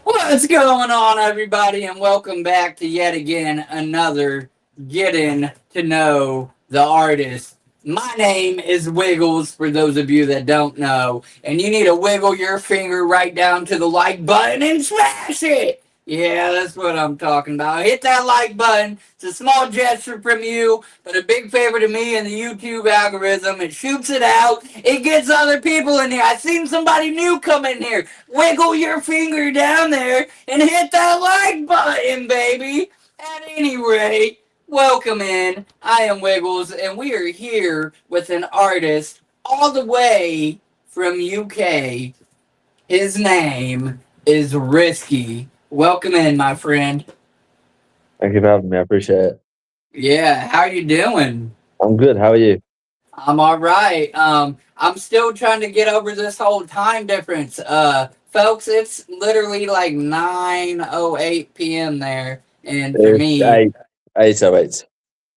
What's going on, everybody, and welcome back to yet again another Getting to Know the Artist. My name is Wiggles, for those of you that don't know, and you need to wiggle your finger right down to the like button and smash it. Yeah, that's what I'm talking about. Hit that like button. It's a small gesture from you, but a big favor to me and the YouTube algorithm. It shoots it out. It gets other people in here. I seen somebody new come in here. Wiggle your finger down there and hit that like button, baby. At any rate, welcome in. I am Wiggles, and we are here with an artist all the way from UK. His name is Risky. Welcome in, my friend. Thank you for having me. I appreciate it. Yeah, how are you doing? I'm good. How are you? I'm all right. I'm still trying to get over this whole time difference. Folks, it's literally like 9:08 p.m. there, and for It's me, 8:08.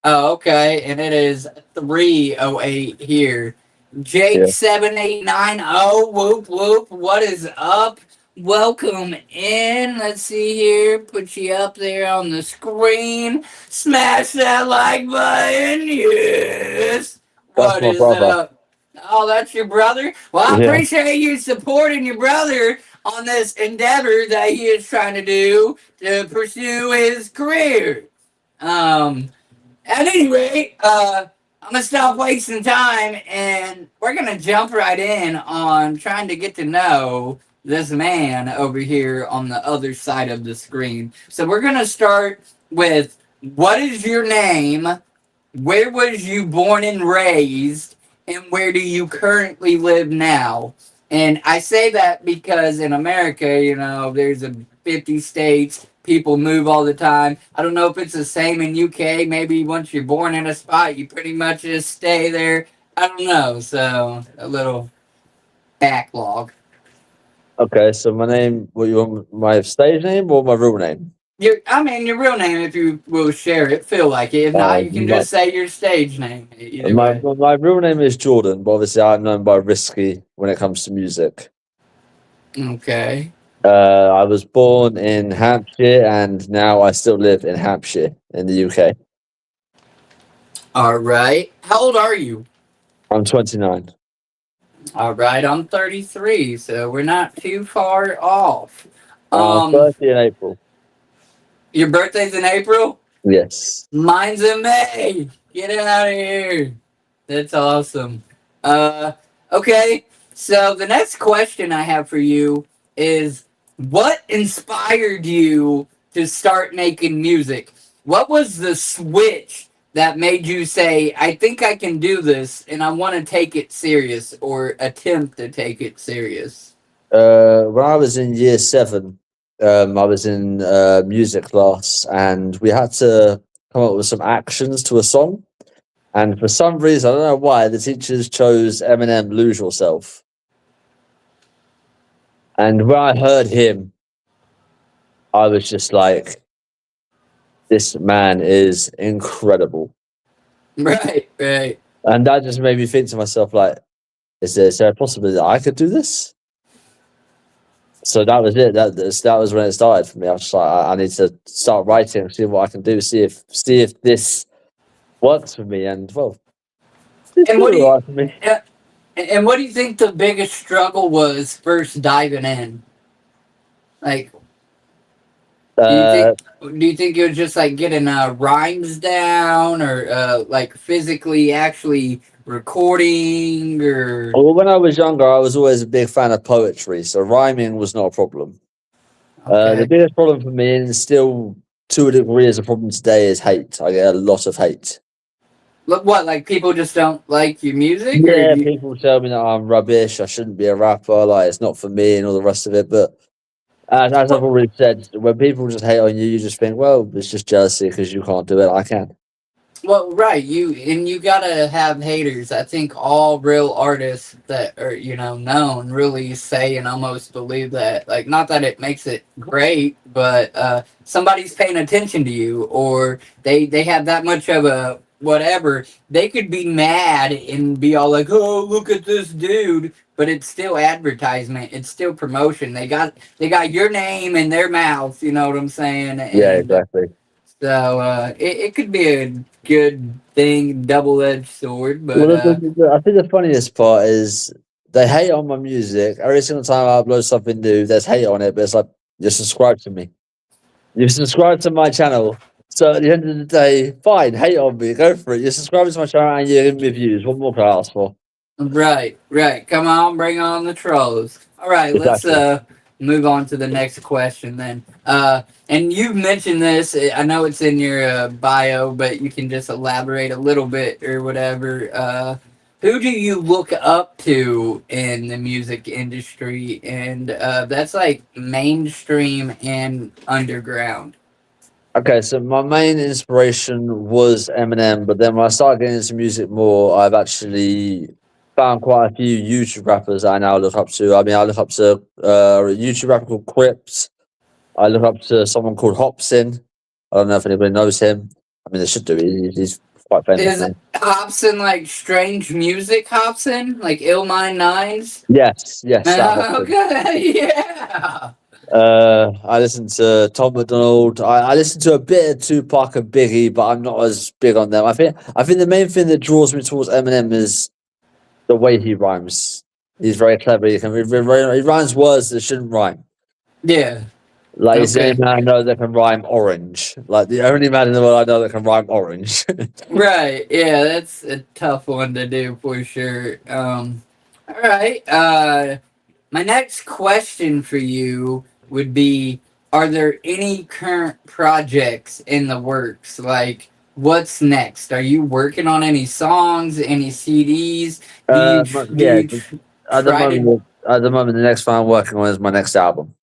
oh, okay, and it is 3:08 here. Yeah. Jake7890, whoop whoop, what is up? Welcome in. Let's see here. Put you up there on the screen. Smash that like button. Yes. That's What my is brother. up? Oh, that's your brother? Well, I Yeah. appreciate you supporting your brother on this endeavor that he is trying to do to pursue his career. At any rate, I'm gonna stop wasting time and we're gonna jump right in on trying to get to know this man over here on the other side of the screen. So we're gonna start with, what is your name? Where was you born and raised? And where do you currently live now? And I say that because in America, you know, there's 50 states. People move all the time. I don't know if it's the same in UK. Maybe once you're born in a spot, you pretty much just stay there. I don't know. So a little backlog. Okay, so my name, what you want, my stage name or my real name? Your real name, if you will share it, feel like it. If not, you can my, just say your stage name. Either my, way. my real name is Jordan, but obviously I'm known by Risky when it comes to music. Okay. I was born in Hampshire and now I still live in Hampshire in the UK. All right. How old are you? I'm 29. All right, I'm 33, so we're not too far off. 30 in April. Your birthday's in April? Yes. Mine's in May. Get out of here. That's awesome. Okay, so the next question I have for you is, what inspired you to start making music? What was the switch that made you say, I think I can do this and I want to take it serious, or attempt to take it serious? When I was in year 7, I was in music class and we had to come up with some actions to a song. And for some reason, I don't know why, the teachers chose Eminem, Lose Yourself. And when I heard him, I was just like, this man is incredible. Right. And that just made me think to myself, like, is there a possibility that I could do this? So that was it. That was when it started for me. I was just like, I need to start writing, see what I can do, see if this works for me. And well, And what do right for me. And what do you think the biggest struggle was first diving in? Like, do you think it was just like getting rhymes down, or like physically actually recording, or? Well, when I was younger, I was always a big fan of poetry, so rhyming was not a problem. Okay. The biggest problem for me, and still to a degree is a problem today, is hate. I get a lot of hate. Look, what, like people just don't like your music? Yeah, Or people tell me that I'm rubbish, I shouldn't be a rapper, like it's not for me and all the rest of it. But as I've already said, when people just hate on you, you just think, well, it's just jealousy because you can't do it. I can. Well, right, you gotta have haters. I think all real artists that are known really say and almost believe that. Like, not that it makes it great, but somebody's paying attention to you, or they have that much of a whatever. They could be mad and be all like, "Oh, look at this dude," but it's still advertisement. It's still promotion. They got your name in their mouth. You know what I'm saying? Yeah, And exactly. so it could be a good thing, double edged sword, but Well, I think the funniest part is they hate on my music. Every single time I upload something new, there's hate on it, but it's like, you subscribe to me. You subscribe to my channel. So at the end of the day, fine, hate on me, go for it. You're subscribing to my channel and you're giving me views. What more can I ask for? right. Come on, bring on the trolls. All right, let's Exactly. move on to the next question then. And you've mentioned this. I know it's in your bio, but you can just elaborate a little bit or whatever. Who do you look up to in the music industry? And that's like mainstream and underground. Okay, so my main inspiration was Eminem, but then when I started getting into music more, I've actually found quite a few YouTube rappers I now look up to. I mean, I look up to a YouTube rapper called Crips. I look up to someone called Hopsin. I don't know if anybody knows him. I mean, they should do. He's quite famous Is now. Hobson like strange music Hobson? Like Ill Mind Nines? Yes, yes, that Hopsin. Okay, yeah. I listen to Tom McDonald. I listen to a bit of Tupac and Biggie, but I'm not as big on them. I think the main thing that draws me towards Eminem is the way he rhymes. He's very clever. He rhymes words that shouldn't rhyme. Yeah. Like he's the only Okay. man I know that can rhyme orange. Like the only man in the world I know that can rhyme orange. Right. Yeah, that's a tough one to do for sure. All right. My next question for you would be, are there any current projects in the works? Like, what's next? Are you working on any songs, any CDs? Do Yeah. you At the try to moment, the next one I'm working on is my next album.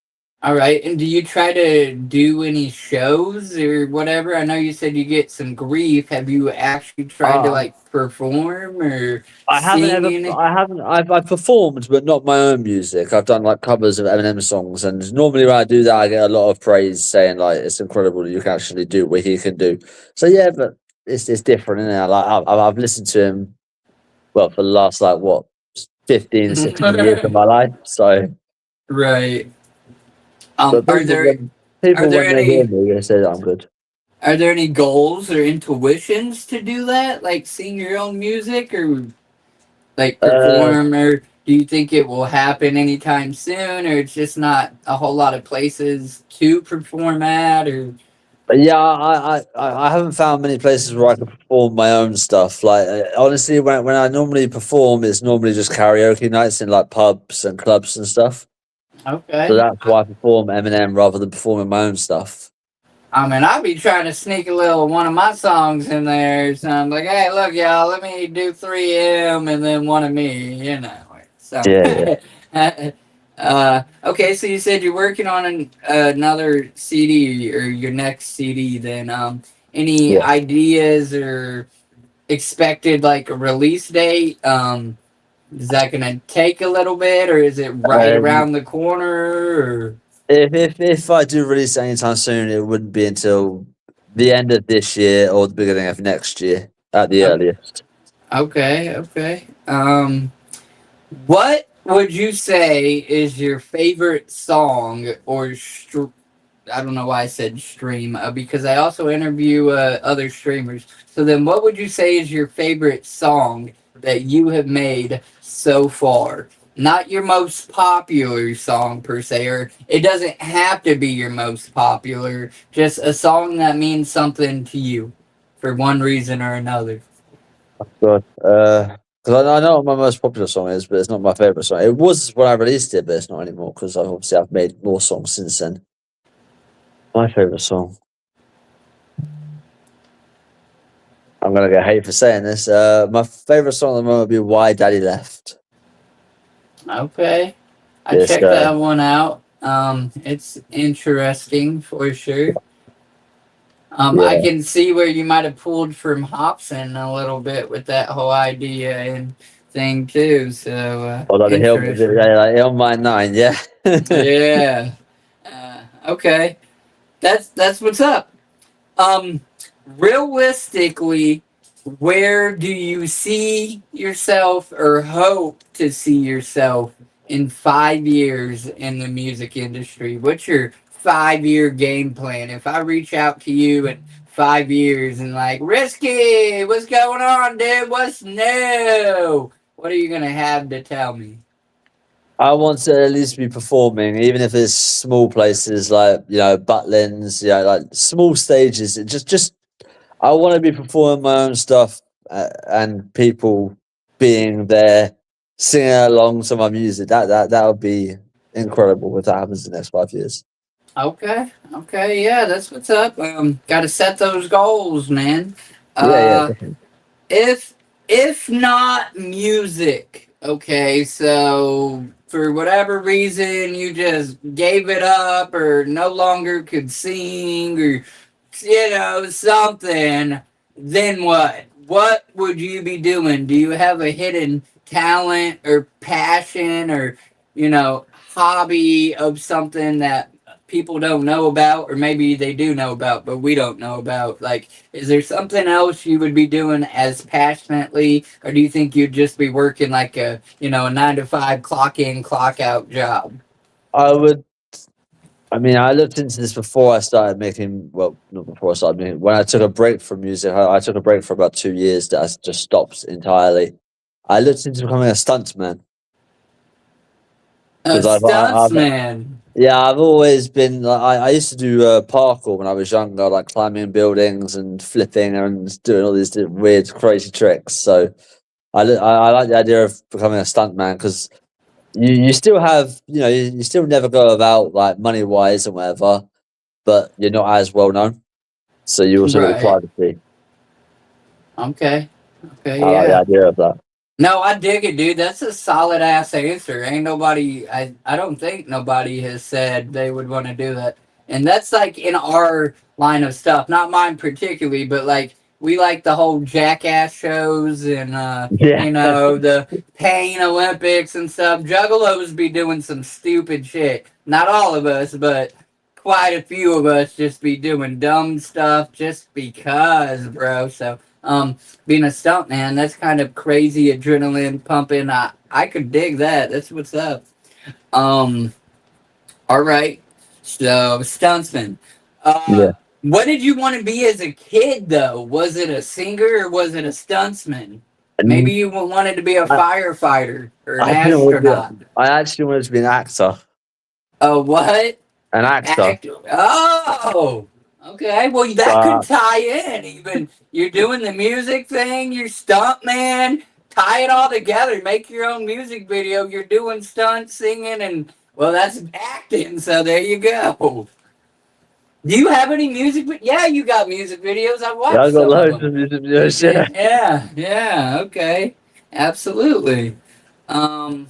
All right, and do you try to do any shows or whatever? I know you said you get some grief. Have you actually tried to Uh, like perform or I haven't sing ever. any? I haven't. I've performed, but not my own music. I've done like covers of Eminem songs, and normally when I do that, I get a lot of praise saying like it's incredible that you can actually do what he can do. So yeah, but it's different, isn't it? Like I've listened to him well for the last like what 15, 16 years of my life. So, Right. but Are there are people there when they hear any me, they say that I'm good. are there any goals or intuitions to do that? Like sing your own music or like Uh, perform, or do you think it will happen anytime soon, or it's just not a whole lot of places to perform at, or But yeah, I haven't found many places where I can perform my own stuff. Like honestly, when I normally perform, it's normally just karaoke nights in like pubs and clubs and stuff. So okay. that's why I perform Eminem rather than performing my own stuff. I mean, I'll be trying to sneak a little one of my songs in there. So I'm like, hey, look, y'all, let me do 3M and then one of me, So, Yeah, yeah. okay, so you said you're working on another CD or your next CD. Then, any Yeah. ideas or expected like a release date? Is that gonna take a little bit, or is it right Um, around the corner? Or if I do release it anytime soon, it wouldn't be until the end of this year or the beginning of next year at the earliest. okay. What would you say is your favorite song or I don't know why I said stream because I also interview other streamers. So then, what would you say is your favorite song that you have made so far? Not your most popular song per se, or it doesn't have to be your most popular. Just a song that means something to you for one reason or another. God, because I know what my most popular song is, but it's not my favorite song. It was when I released it, but it's not anymore because I've made more songs since then. My favorite song. I'm gonna get hate for saying this. My favorite song at the moment would be "Why Daddy Left." Okay. I This checked that one out. It's interesting for sure. I Yeah. can see where you might have pulled from Hobson a little bit with that whole idea and thing too. So Although the hill, interesting. like Hill Mine 9, yeah. Yeah. Okay. That's what's up. Um, Realistically, where do you see yourself or hope to see yourself in 5 years in the music industry? What's your 5 year game plan? If I reach out to you in 5 years and like, Risky, what's going on, dude? What's new? What are you gonna have to tell me? I want to at least be performing, even if it's small places like, Butlins, like small stages. Just I want to be performing my own stuff, and people being there, singing along to my music. That would be incredible if that happens in the next 5 years. Okay, okay, yeah, that's what's up. Got to set those goals, man. Yeah, yeah, Uh, definitely. if if not music, okay, so for whatever reason you just gave it up or no longer could sing or something, then what? What would you be doing? Do you have a hidden talent or passion or, hobby of something that people don't know about, or maybe they do know about, but we don't know about? Like, is there something else you would be doing as passionately, or do you think you'd just be working like a 9 to 5 clock in, clock out job? I would. I mean, I looked into this before I started making. Well, not before I started making. When I took a break from music, I took a break for about 2 years. That I just stopped entirely. I looked into becoming a stuntman A because I've stuntsman. yeah, I've always been like I used to do parkour when I was younger, like climbing buildings and flipping and doing all these weird, crazy tricks. So I like the idea of becoming a stuntman because you still have you still never go about like money wise and whatever, but you're not as well known. So you also get the Right. privacy. Okay. I Okay. like the Yeah. idea of that. No, I dig it, dude. That's a solid ass answer. Ain't nobody. I don't think nobody has said they would want to do that. And that's like in our line of stuff, not mine particularly, but like we like the whole jackass shows and Yeah, the pain Olympics and stuff. Juggalos be doing some stupid shit. Not all of us, but quite a few of us just be doing dumb stuff just because, bro. So being a stunt man, that's kind of crazy adrenaline pumping. I could dig that. That's what's up. Um, all right. So stuntsman. yeah. What did you want to be as a kid though? Was it a singer or was it a stuntsman? Maybe And you wanted to be a I, firefighter or an I didn't want to be. astronaut. I actually wanted to be an actor. A what? An actor. Actor. Oh, okay. Well, that could But tie in. Even you're doing the music thing, you're stunt man. Tie it all together. Make your own music video. You're doing stunts, singing, and well, that's acting. So there you go. Do you have any music? Yeah, you got music videos. I yeah, watched I got some of loads them. of music videos. Yeah, Yeah. yeah, yeah. Okay, absolutely. Um,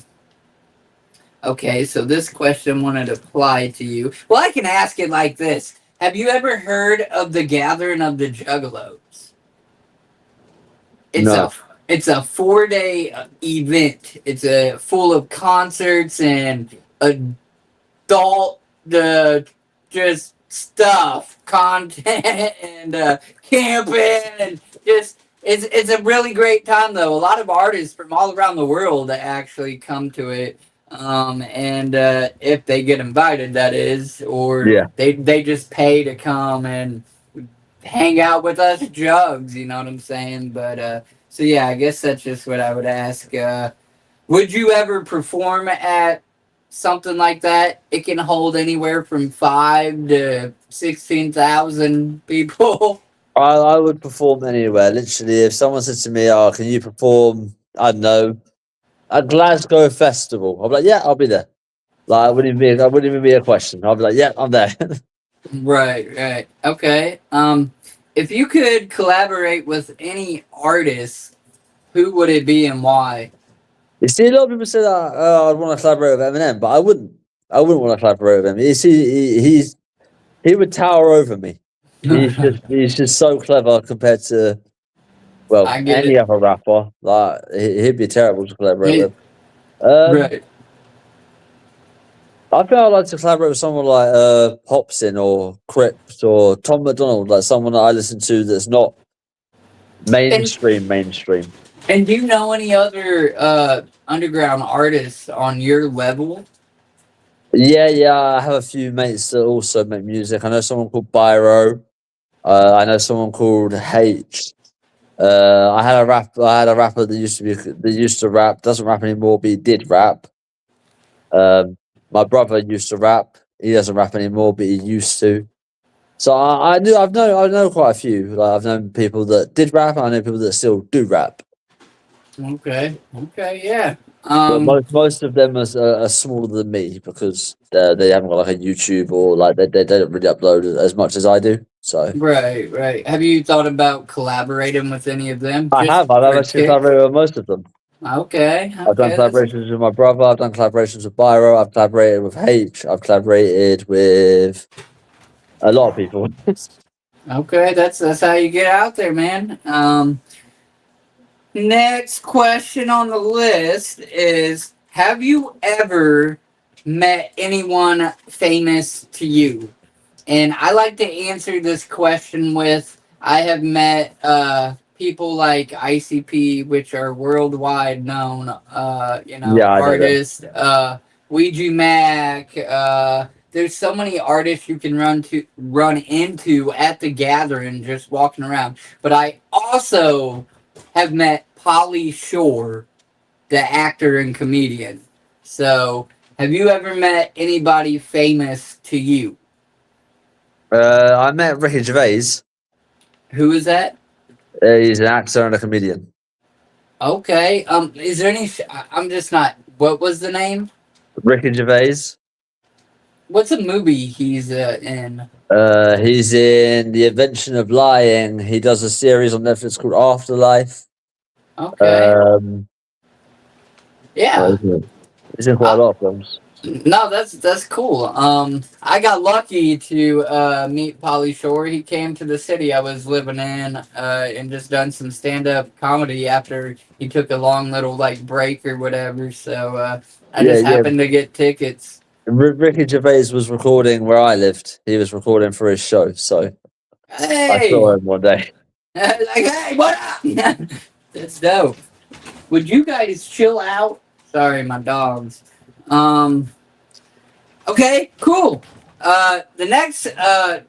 Okay, so this question wanted to apply to you. Well, I can ask it like this. Have you ever heard of the Gathering of the Juggalos? It's No. a it's a 4 day event. It's a full of concerts and adult just stuff, content and camping and just it's a really great time though. A lot of artists from all around the world actually come to it. And if they get invited, that is, or Yeah. they just pay to come and hang out with us jugs, you know what I'm saying? But so yeah, I guess that's just what I would ask. Would you ever perform at something like that? It can hold anywhere from 5 to 16,000 people. I would perform anywhere. Literally, if someone said to me, "Oh, can you perform?" I don't know, at Glasgow Festival. I'll be like, "Yeah, I'll be there." Like, I wouldn't even be a question. I'll be like, "Yeah, I'm there." Right, right. Okay. If you could collaborate with any artist, who would it be and why? You see, a lot of people say that I'd want to collaborate with Eminem, but I wouldn't. I wouldn't want to collaborate with him. You see, he would tower over me. he's just so clever compared to I get any it. other rapper. Like he'd be terrible to collaborate Hey, with. Um, right. I think I'd like to collaborate with someone like Popsin or Crips or Tom McDonald, like someone that I listen to that's not And mainstream. and do you know any other underground artists on your level? Yeah, I have a few mates that also make music. I know someone called Byro. I know someone called H. I had a rapper that used to rap. Doesn't rap anymore, but he did rap. Um, my brother used to rap. He doesn't rap anymore, but he used to. So I know quite a few. Like I've known people that did rap. I know people that still do rap. Okay. Okay. Yeah. But most of them are smaller than me because they haven't got like a YouTube or like they don't really upload as much as I do. So Right. Right. Have you thought about collaborating with any of them I just have. I've for actually kicks? collaborated with most of them. Okay. I've done Okay. That's collaborations with my brother. I've done collaborations with Byro. I've collaborated with H. I've collaborated with a lot of people. okay. That's how you get out there, man. Next question on the list is: have you ever met anyone famous to you? And I like to answer this question with I have met people like ICP, which are worldwide known, Yeah, I know them. artists. Ouija Mac. There's so many artists you can run into at the gathering just walking around. But I also have met Polly Shore, the actor and comedian. So, have you ever met anybody famous to you? I met Ricky Gervais. Who is that? He's an actor and a comedian. Okay. Is there any? I'm just not. What was the name? Ricky Gervais. What's a movie he's in? He's in The Invention of Lying. He does a series on Netflix called Afterlife. Okay. Um, what Yeah. is it? He's in quite a Uh, lot of films. no, that's cool. I got lucky to meet Polly Shore. He came to the city I was living in, and just done some stand up comedy after he took a long little like break or whatever. So I Yeah, just yeah. happened to get tickets. Ricky Gervais was recording where I lived. He was recording for his show, so I saw Hey, him one day. like, hey, what up? That's dope. Would you guys chill out? Sorry, my dogs. Um. Okay. Cool. The next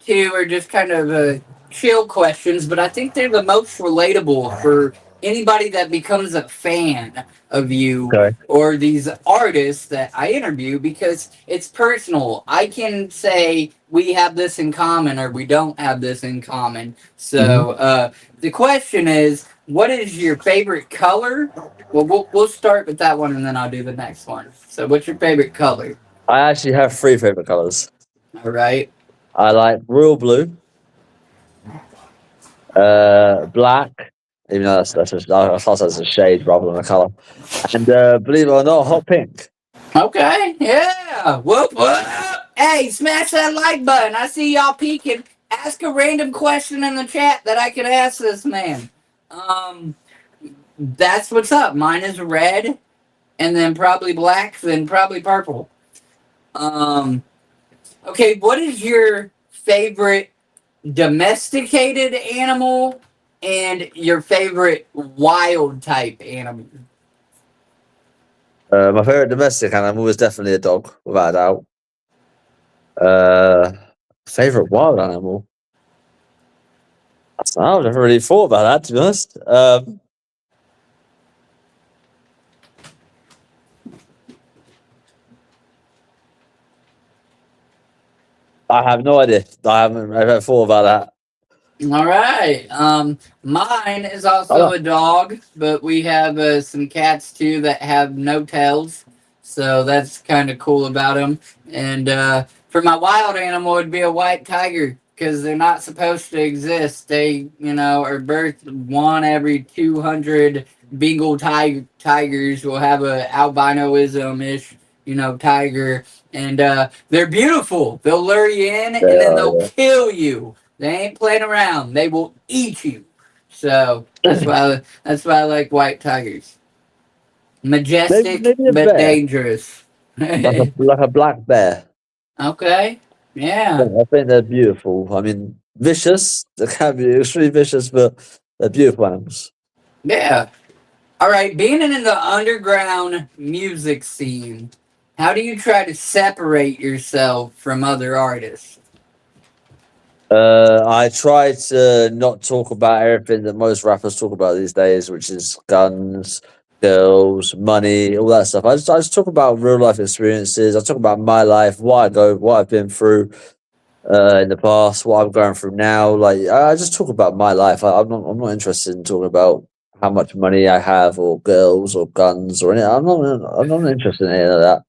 two are just kind of chill questions, but I think they're the most relatable for anybody that becomes a fan of you Okay. or these artists that I interview because it's personal. I can say we have this in common or we don't have this in common. hmm So the question is, what is your favorite color? Well, we'll start with that one and then I'll do the next one. So, what's your favorite color? I actually have three favorite colors. All right. I like royal blue, black, even though I thought that's a shade rather than a color, and believe it or not, hot pink. Okay. Yeah. Whoop whoop. Hey, smash that like button. I see y'all peeking. Ask a random question in the chat that I can ask this man. Um, that's what's up. Mine is red, and then probably black, then probably purple. Um, okay. What is your favorite domesticated animal and your favorite wild type animal? My favorite domestic animal is definitely a dog, without a doubt. Uh, favorite wild animal? I don't know, I've never really thought about that, to be honest. I have no idea. I haven't ever thought about that. All right. Mine is also Oh, a dog, but we have some cats too that have no tails, so that's kind of cool about them. And for my wild animal, it'd be a white tiger because they're not supposed to exist. They, are birthed one every 200 Bengal tigers will have a albinoism ish, tiger, and they're beautiful. They'll lure you in they and then are, they'll yeah. kill you They ain't playing around. They will eat you. So that's why I like white tigers. Majestic maybe a but bear, dangerous. like a black bear. Okay. Yeah. I think they're beautiful. I mean, vicious. They can be extremely vicious, but they're beautiful animals. Yeah. All right. Being in the underground music scene, how do you try to separate yourself from other artists? I try to not talk about everything that most rappers talk about these days, which is guns, girls, money, all that stuff. I just talk about real life experiences. I talk about my life, what I've been through in the past, what I'm going through now. Like I just talk about my life. I'm not interested in talking about how much money I have or girls or guns or anything. I'm not interested in any of that.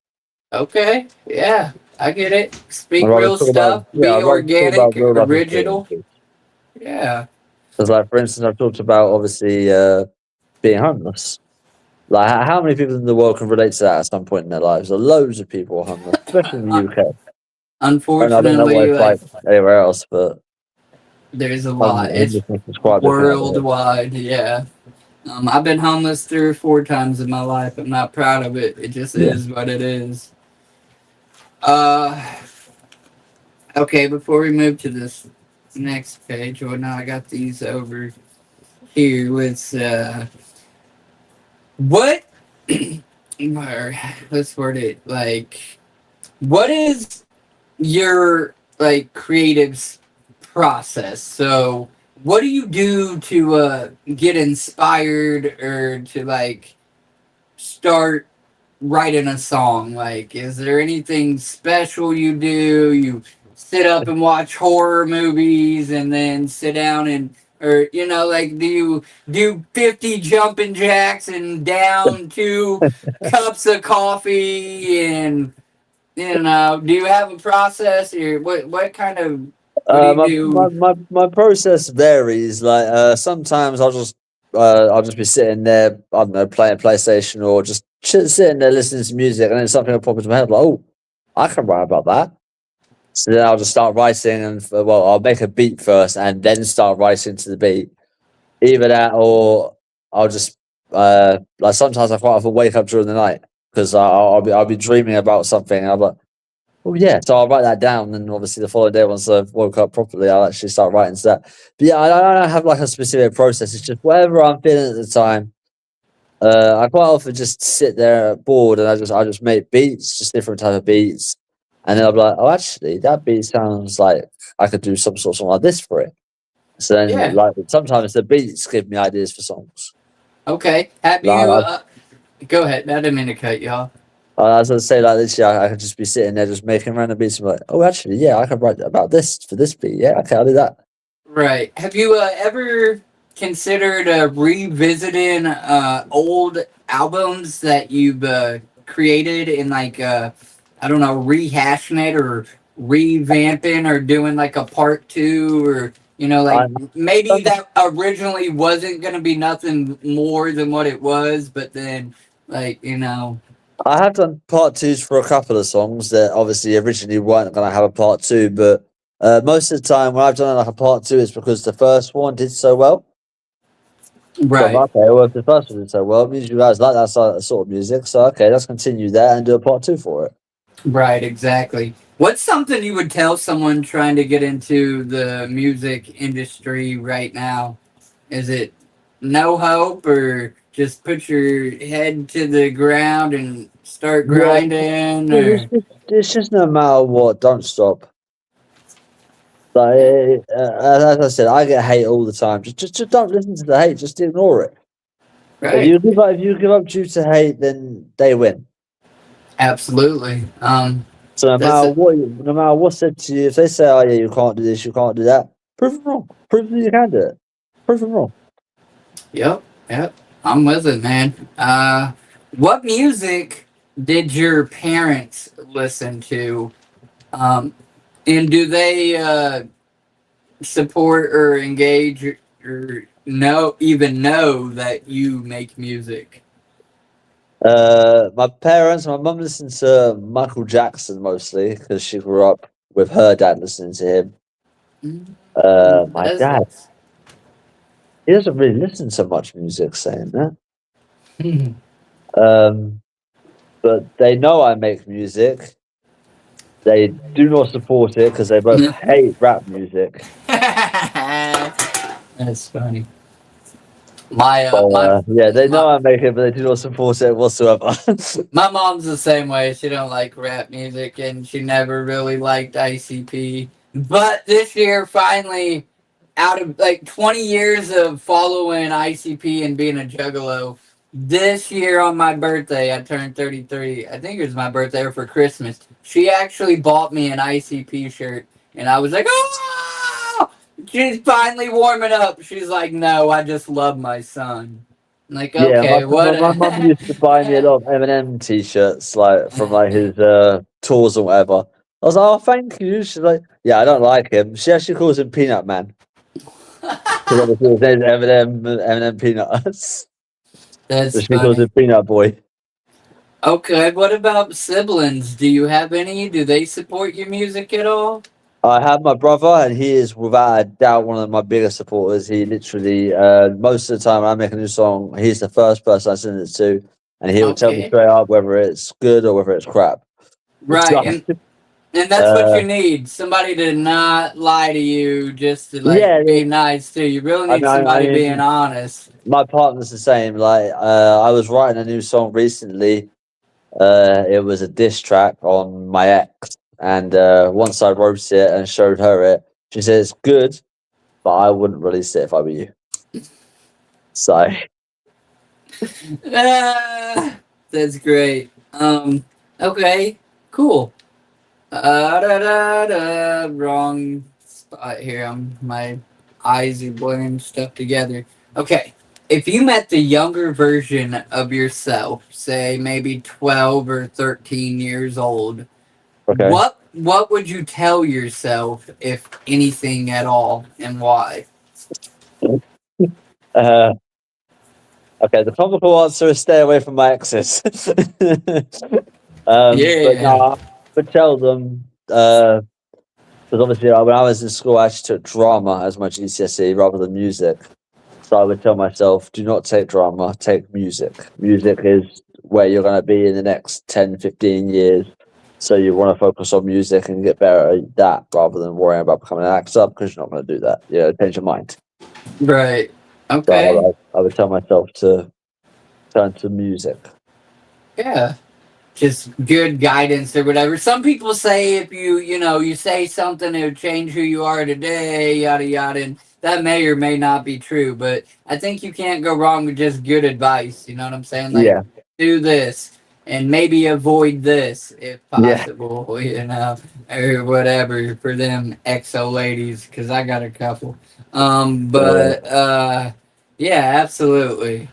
Okay. Yeah. I get it. I'd Speak rather real talk about stuff. yeah, Be I'd rather talk about organic. real life Original. experiences. Yeah. Because like for instance, I've talked about obviously being homeless. Like how many people in the world can relate to that at some point in their lives? There are loads of people are homeless, especially in the Uh, UK. And I don't know what unfortunately, it's like like anywhere else, but there's a lot. It's homelessness is quite a big thing out there. worldwide. Yeah. I've been homeless 3 or 4 times in my life. I'm not proud of it. It just Yeah. is what it is. Uh, okay. Before we move to this next page, well, now I got these over here. With what? or let's word it like, what is your like creative's process? So, what do you do to get inspired or to like start writing a song? Like, is there anything special you do? You sit up and watch horror movies and then sit down and, or like, do you do 50 jumping jacks and down 2 cups of coffee? And do you have a process, or what kind of, what do you do? My process varies. Like sometimes I'll just be sitting there, I don't know, playing PlayStation or just sitting there listening to music, and then something will pop into my head like, oh, I can write about that. So then I'll just start writing, and well, I'll make a beat first, and then start writing to the beat. Either that, or I'll just like sometimes I quite often wake up during the night because I'll be dreaming about something, and I'm like, oh yeah, so I'll write that down, and obviously the following day, once I've woke up properly, I'll actually start writing to that. But yeah, I don't have like a specific process. It's just whatever I'm feeling at the time. I quite often just sit there bored, and I just make beats, just different type of beats, and then I'm like, oh, actually, that beat sounds like I could do some sort of song like this for it. So then, Yeah. like sometimes the beats give me ideas for songs. Okay. Have Like you? Go ahead. I didn't mean to cut you off. as I say, like this, yeah, I could just be sitting there just making random beats. And like, oh, actually, yeah, I could write about this for this beat. Yeah, okay, I'll do that. Right. Have you ever considered revisiting old albums that you've created and like I don't know, rehashing it or revamping or doing like a part 2, or like I, maybe that originally wasn't gonna be nothing more than what it was, but then like I have done part twos for a couple of songs that obviously originally weren't going to have a part two, but most of the time when I've done like a part two, it's because the first one did so well. So I'm right. like, okay, well, if the first one did so well, it means you guys like that sort of music. So okay, let's continue that and do a part two for it. Right, exactly. What's something you would tell someone trying to get into the music industry right now? Is it no hope, or just put your head to the ground and start Yeah, grinding, or it's just no matter what, don't stop. Like as I said, I get hate all the time. Just don't listen to the hate. Just ignore it. right? If you give up due to hate, then they win. Absolutely. So That's it. no matter what's said to you, if they say, "Oh yeah, you can't do this, you can't do that," prove them wrong. Prove that you can do it. Prove them wrong. Yep, yep. I'm with it, man. What music did your parents listen to? Um, and do they support or engage or know that you make music? My mum listens to Michael Jackson mostly because she grew up with her dad listening to him. Mm. My That's dad, he doesn't really listen to much music, saying that. Um, but they know I make music. They do not support it because they both hate rap music. That's funny. My So, yeah, they know my I make it, but they do not support it whatsoever. my mom's the same way. She don't like rap music, and she never really liked ICP. But this year, finally, out of like 20 years of following ICP and being a juggalo, this year on my birthday, I turned 33. I think it was my birthday or for Christmas. She actually bought me an ICP shirt, and I was like, oh! She's finally warming up. She's like, no, I just love my son. I'm like, Yeah, okay, what? my mum used to buy me a lot of Eminem t-shirts, like from like his tours or whatever. I was like, oh, thank you. She's like, yeah, I don't like him. She actually calls him Peanut Man because obviously his name's Eminem Peanuts. So That's she calls funny. him Peanut Boy. Okay, what about siblings? Do you have any? Do they support your music at all? I have my brother, and he is without a doubt one of my biggest supporters. He literally, most of the time when I make a new song, he's the first person I send it to, and he will tell me Okay. straight up whether it's good or whether it's crap. Right, So, and that's what uh, you need. Somebody to not lie to you, just to yeah, like be nice too. You really I need mean, I somebody being mean, honest. my partner's the same. Like, I was writing a new song recently. It was a diss track on my ex, and once I wrote it and showed her it, she says good, but I wouldn't release it if I were you. So. Ah, that's great. Okay, cool. Wrong spot here. My eyes are blurring stuff together. Okay, if you met the younger version of yourself, say maybe 12 or 13 years old, Okay. what would you tell yourself, if anything at all, and why? Uh, okay. The comical answer is stay away from my exes. But no, Yeah. I would tell them because obviously when I was in school, I actually took drama as my GCSE rather than music. So I would tell myself, do not take drama, take music. Music is where you're going to be in the next 10, 15 years. So you want to focus on music and get better at that rather than worrying about becoming an actor because you're not going to do that. Change your mind. Right. Okay. So I would tell myself to turn to music. Yeah. Just good guidance or whatever. Some people say if you say something, it'll change who you are today, yada yada, and that may or may not be true. But I think you can't go wrong with just good advice. You know what I'm saying? Like, Yeah, do this and maybe avoid this if yeah, possible. Or whatever for them exo ladies, because I got a couple. uh, But yeah, absolutely.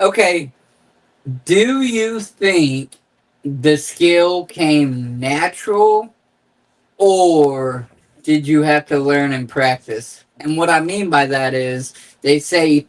Okay, do you think the skill came natural, or did you have to learn and practice? And what I mean by that is they say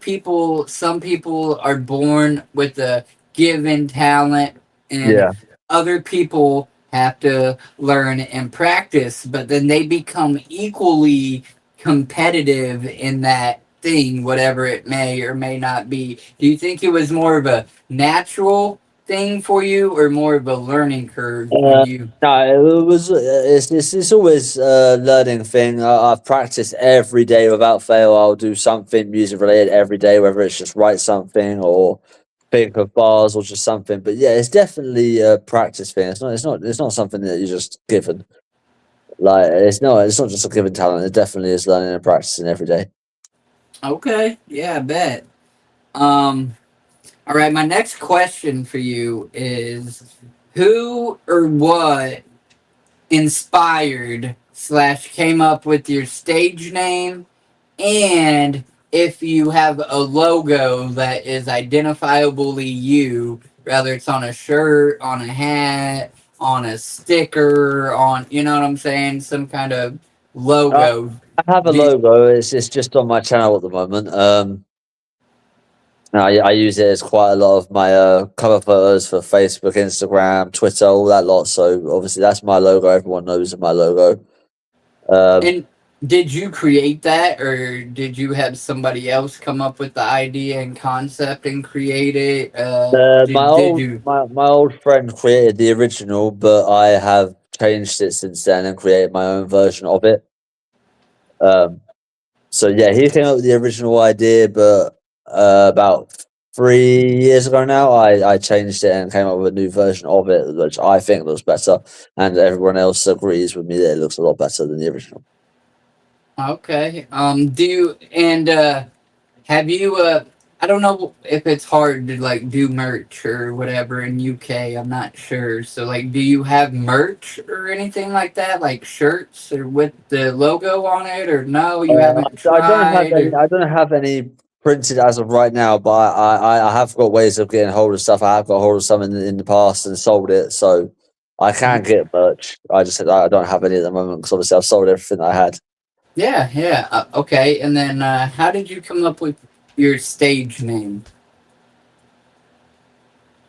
some people are born with a given talent, and yeah. other people have to learn and practice, but then they become equally competitive in that thing, whatever it may or may not be. Do you think it was more of a natural thing for you or more of a learning curve when Uh, you? no, it was. It's always a learning thing. I've practiced every day without fail. I'll do something music related every day, whether it's just write something or think of bars or just something. But yeah, it's definitely a practice thing. It's not. It's not. It's not something that you're just given. Like it's not. It's not just a given talent. It definitely is learning and practicing every day. Okay, yeah, I bet. Um, all right, my next question for you is who or what inspired slash came up with your stage name, and if you have a logo that is identifiably you, whether it's on a shirt, on a hat, on a sticker, on, you know what I'm saying, some kind of I logo. I have a Do, logo. It's just on my channel at the moment. I use it as quite a lot of my cover photos for Facebook, Instagram, Twitter, all that lot. So obviously that's my logo. Everyone knows my logo. Um, and Did you create that, or did you have somebody else come up with the idea and concept and create it? Did you? My old friend created the original, but I have changed it since then and created my own version of it. Um, so yeah, he came up with the original idea, but about 3 years ago now, I changed it and came up with a new version of it, which I think looks better, and everyone else agrees with me that it looks a lot better than the original. Okay. Do you and have you? I don't know if it's hard to like do merch or whatever in UK. I'm not sure. So like, do you have merch or anything like that, like shirts or with the logo on it, or no? You haven't I don't have tried, any. or I don't have any printed as of right now, but I have got ways of getting hold of stuff. I have got hold of some in the past and sold it, so I can get merch. I don't have any at the moment because obviously I've sold everything I had. yeah, yeah. Okay. And then, how did you come up with your stage name?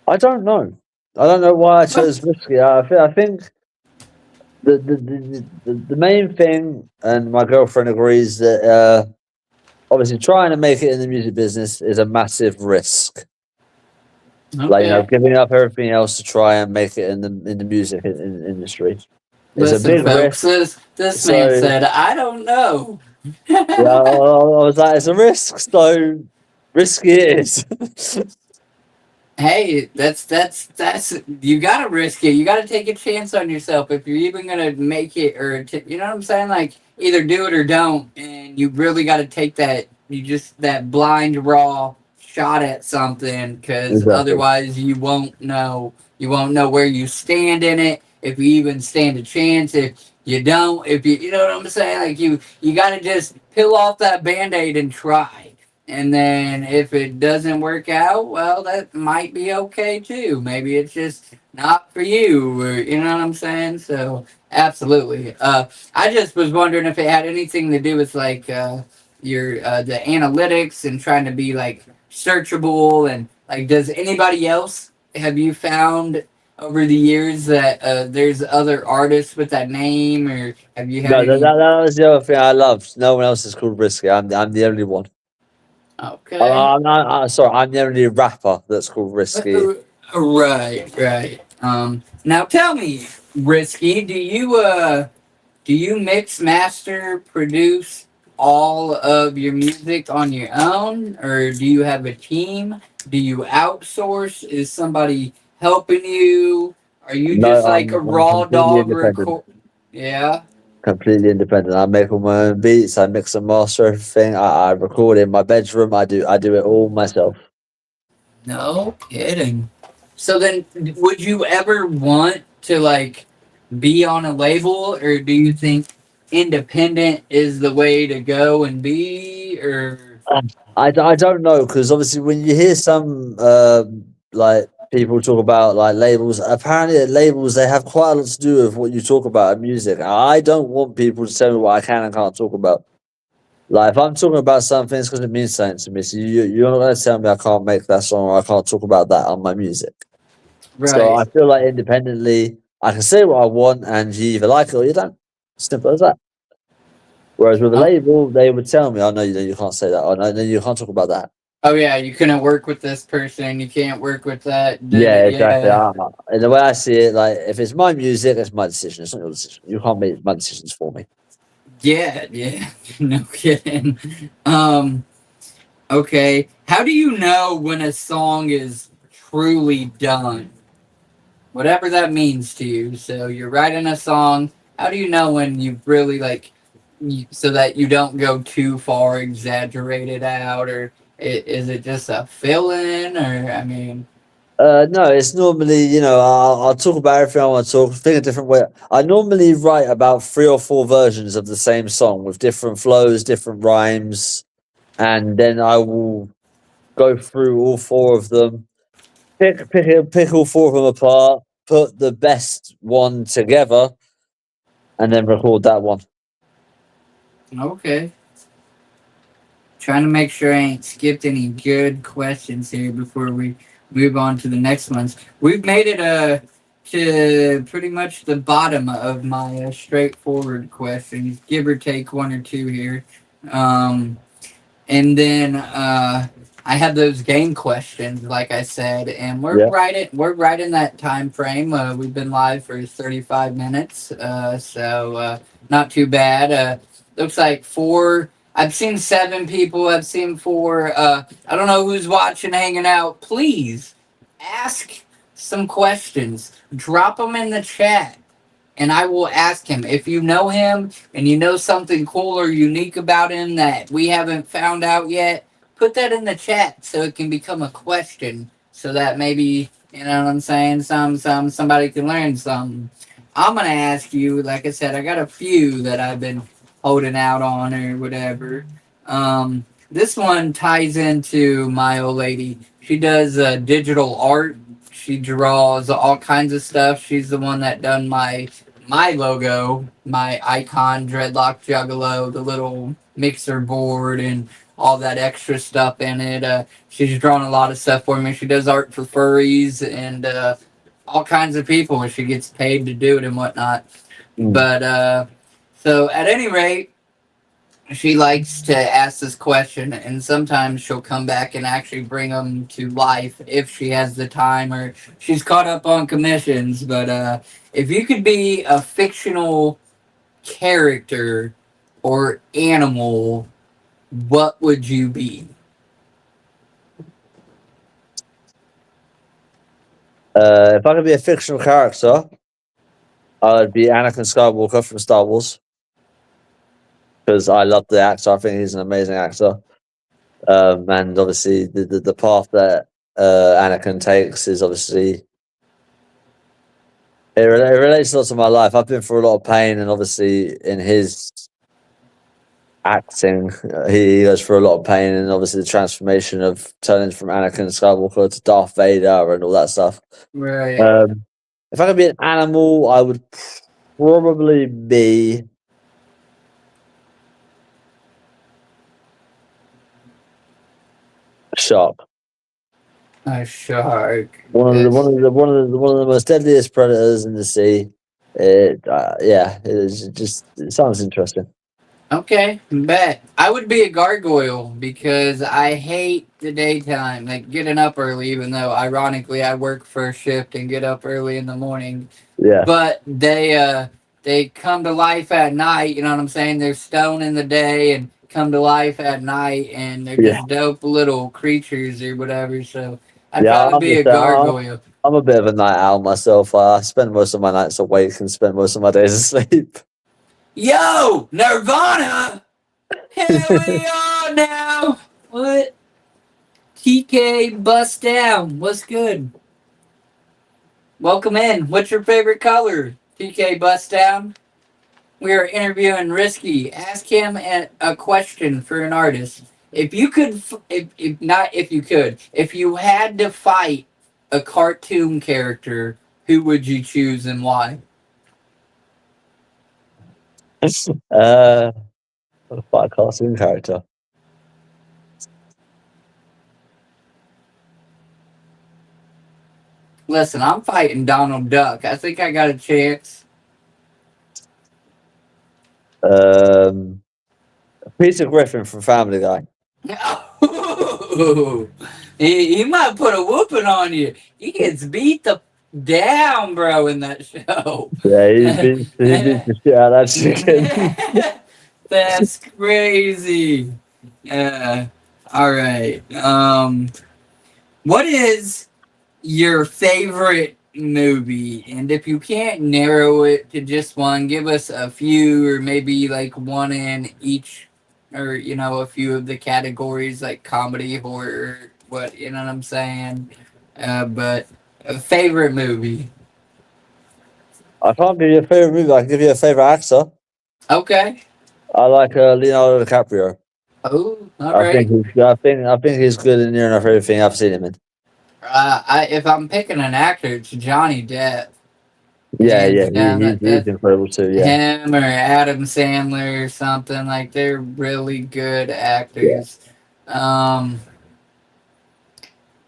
I don't know. I don't know why I chose whiskey. I think the main thing, and my girlfriend agrees that obviously trying to make it in the music business is a massive risk. Like Okay. giving up everything else to try and make it in the music industry. It's a Listen, big risk. folks. This man So said, "I don't know." yeah, I was like, it's a risk. So risky it is. Hey, that's you gotta risk it. You gotta take a chance on yourself if you're even gonna make it, or you know what I'm saying. Like either do it or don't, and you really got to take that. You just that blind raw shot at something, because Exactly. otherwise you won't know. You won't know where you stand in it. If you even stand a chance. If you don't, if you know what I'm saying. Like you got to just peel off that band-aid and try. And then if it doesn't work out, well, that might be okay too. Maybe it's just not for you, or you know what I'm saying? So absolutely. I just was wondering if it had anything to do with like your the analytics and trying to be like searchable, and like does anybody else have you found over the years that there's other artists with that name, or have you had No, any? that was the other thing I loved. No one else is called risky. I'm the only one. Okay. Sorry, I'm the only rapper that's called risky. Right, right. Now tell me, Risky, do you mix, master, produce all of your music on your own, or do you have a team? Do you outsource? Is somebody helping you? Are you No, just like a I'm raw completely dog independent. record? Yeah. Completely independent. I make all my own beats. I mix and master everything. I record in my bedroom. I do it all myself. No kidding. So then, would you ever want to like be on a label, or do you think independent is the way to go and be? Or I don't know because obviously when you hear some like people talk about like labels, apparently labels they have quite a lot to do with what you talk about in music. I don't want people to tell me what I can and can't talk about. Like if I'm talking about something, it's because it means something to me. So you're not going to tell me I can't make that song or I can't talk about that on my music. So right? I feel like independently, I can say what I want, and you either like it or you don't. Simple as that. Whereas with a Oh, label, they would tell me, "Oh no, you can't say that. Oh no, you can't talk about that." oh yeah, you couldn't work with this person. You can't work with that. Yeah, exactly. Yeah, And the way I see it, like if it's my music, it's my decision. It's not your decision. You can't make my decisions for me. yeah, yeah. No kidding. Um. Okay. How do you know when a song is truly done? Whatever that means to you. So you're writing a song. How do you know when you've really like, so that you don't go too far exaggerated out, or is it just a fill in, or I mean, No, it's normally, I'll talk about everything I want to talk, think a different way. I normally write about 3 or 4 versions of the same song with different flows, different rhymes, and then I will go through all 4 of them, pick all 4 of them apart, put the best one together, and then record that one. okay. Trying to make sure I ain't skipped any good questions here before we move on to the next ones. We've made it to pretty much the bottom of my straightforward questions, give or take one or two here. Um, and then I have those game questions, like I said, and Yeah. we're right in that time frame. We've been live for 35 minutes, so not too bad. Looks like four. I've seen seven people. I've seen four. I don't know who's watching, hanging out. Please ask some questions. Drop them in the chat and I will ask him. If you know him and you know something cool or unique about him that we haven't found out yet, put that in the chat so it can become a question so that maybe, you know what I'm saying, somebody can learn something. I'm gonna ask you, like I said, I got a few that I've been holding out on or whatever. This one ties into my old lady. She does digital art. She draws all kinds of stuff. She's the one that done my logo, my icon, Dreadlockjuggalo, the little mixer board and all that extra stuff in it. She's drawn a lot of stuff for me. She does art for furries and all kinds of people, and she gets paid to do it and whatnot. Mm. But so at any rate, she likes to ask this question, and sometimes she'll come back and actually bring them to life if she has the time or she's caught up on commissions. But if you could be a fictional character or animal, what would you be? If I could be a fictional character, I would be Anakin Skywalker from Star Wars because I love the actor. I think he's an amazing actor. And obviously, the path that Anakin takes is obviously it relates a lot to my life. I've been through a lot of pain, and obviously, in his acting, he goes through a lot of pain, and obviously, the transformation of turning from Anakin Skywalker to Darth Vader and all that stuff. Right. If I could be an animal, I would probably be a shark. A shark. One of the It's- one of the one of the one of the most deadliest predators in the sea. It sounds interesting. Okay, bet. I would be a gargoyle because I hate the daytime, like getting up early, even though ironically I work first shift and get up early in the morning. Yeah, But they come to life at night, you know what I'm saying? They're stone in the day and come to life at night and they're yeah, just dope little creatures or whatever. So I'd yeah. probably be a gargoyle. I'm a bit of a night owl myself. I spend most of my nights awake and spend most of my days asleep. Yo, Nirvana! Hell yeah now! What? TK Bust Down. What's good? Welcome in. What's your favorite color? TK Bust Down. We are interviewing Risky. Ask him a question for an artist. If you could, if not, if you could, if you had to fight a cartoon character, who would you choose and why? Quite a cartoon character. Listen, I'm fighting Donald Duck. I think I got a chance. Peter Griffin from Family Guy. He might put a whooping on you. He gets beat the down, bro, in that show. Yeah, he beats the shit out of that chicken. That's crazy. All right. What is your favorite movie? And if you can't narrow it to just one, give us a few, or maybe like one in each, or a few of the categories like comedy, horror, what you know what I'm saying. But a favorite movie. I can't give you a favorite movie. I can give you a favorite actor. Okay. I like Leonardo DiCaprio. Oh, all right. I think he's good in near enough everything I've seen him in. If I'm picking an actor, it's Johnny Depp. Yeah, Hands yeah, down. he's incredible too. Yeah, Him or Adam Sandler or something, like they're really good yeah. actors. Um,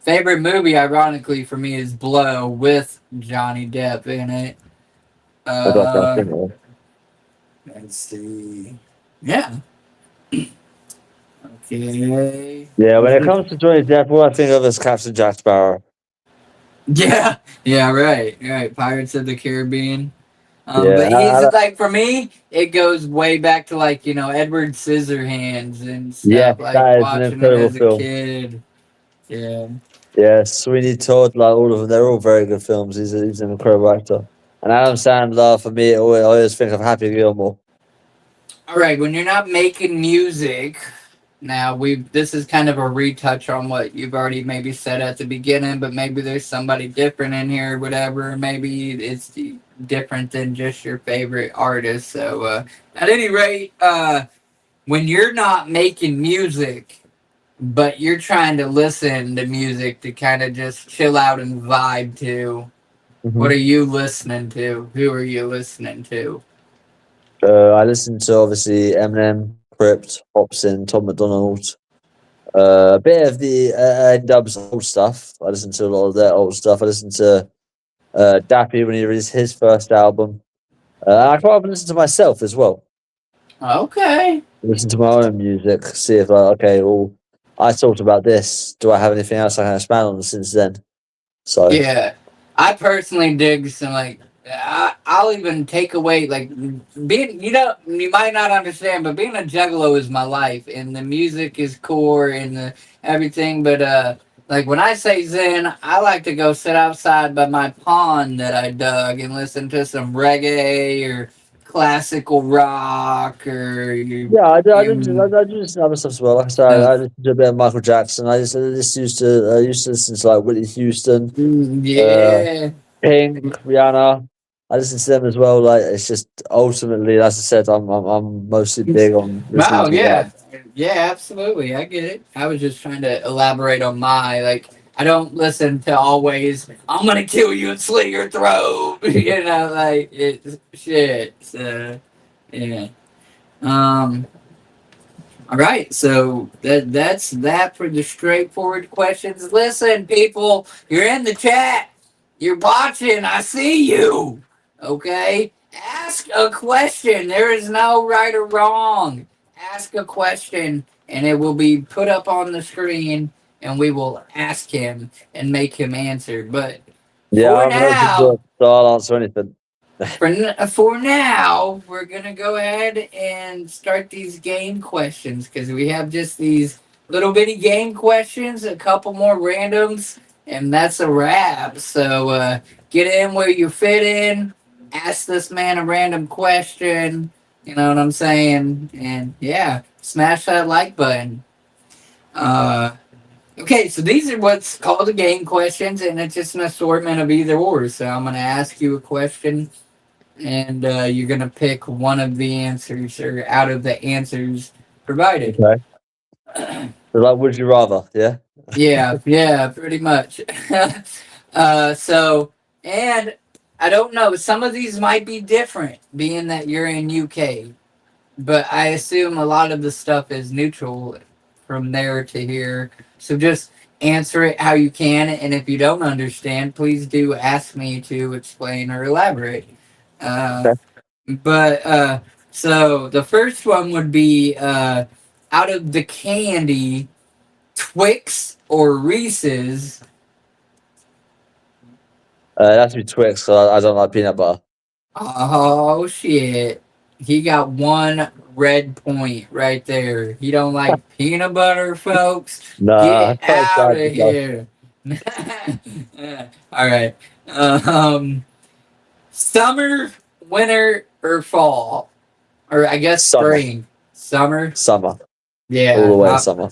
Favorite movie, ironically, for me is Blow with Johnny Depp in it. I don't think I've Uh, seen it. let's see. Yeah. Okay. Yeah, when it comes to Johnny Depp, all I think of is Captain Jack Sparrow. Yeah. Yeah. Right. Right. Pirates of the Caribbean. Yeah, But he's like for me, it goes way back to like Edward Scissorhands and yes, stuff. Like that is an watching them incredible as a film. kid. Yeah. Yeah, Sweeney Todd, like all of them, they're all very good films. He's an incredible actor. And Adam Sandler, for me, I always think of Happy Gilmore. All right. When you're not making music, now this is kind of a retouch on what you've already maybe said at the beginning, but maybe there's somebody different in here, or whatever. Maybe it's different than just your favorite artist. So, at any rate, when you're not making music, but you're trying to listen to music to kind of just chill out and vibe to, what Hmm. are you listening to? Who are you listening to? I listen to obviously Eminem, Crypt, Hobson, Tom McDonald, a bit of the Dub's old stuff. I listen to a lot of their old stuff. I listen to Dappy when he released his first album. I quite often listen to myself as well. Okay. Listen to my own music, see if okay, well, I talked about this. Do I have anything else I can expand on since then? So Yeah, I personally dig some like I'll even take away like being you might not understand, but being a juggalo is my life, and the music is core and the everything. But like when I say zen, I like to go sit outside by my pond that I dug and listen to some reggae or classical rock or yeah, you I do listen to other stuff as well. Like I said, know, I listen to a bit of Michael Jackson. I used to listen to like Whitney Houston, uh, yeah. Pink, Rihanna. I listen to them as well. Like it's just ultimately, as I said, I'm mostly big on listening Wow, to rap. yeah. Yeah, absolutely. I get it. I was just trying to elaborate on my like I don't listen to always I'm gonna kill you and slit your throat. Like it's shit. So yeah. Um all right, so that's that for the straightforward questions. Listen, people, you're in the chat. You're watching. I see you. Okay? Ask a question. There is no right or wrong. Ask a question, and it will be put up on the screen, and we will ask him and make him answer. But Yeah, for I'm an open now, book, so I'll answer anything. for now, we're gonna go ahead and start these game questions because we have just these little bitty game questions, a couple more randoms, and that's a wrap. So get in where you fit in. Ask this man a random question. You know what I'm saying? And yeah, smash that like button. Uh, okay, so these are what's called the game questions, and it's just an assortment of either or. So I'm gonna ask you a question and you're gonna pick one of the answers or out of the answers provided. Okay. So like, would you rather? Yeah. Yeah, yeah, pretty much. So, and I don't know. Some of these might be different, being that you're in UK, but I assume a lot of the stuff is neutral from there to here. So just answer it how you can, and if you don't understand, please do ask me to explain or elaborate. Uh, Okay. But so the first one would be out of the candy, Twix or Reese's. It has to be Twix. So I don't like peanut butter. Oh shit! He got one red point right there. He don't like peanut butter, folks. Nah, Get that's out bad of stuff. here. All right. Um, summer, winter, or fall, or I guess Summer, spring. Summer. summer, all the Yeah, way summer.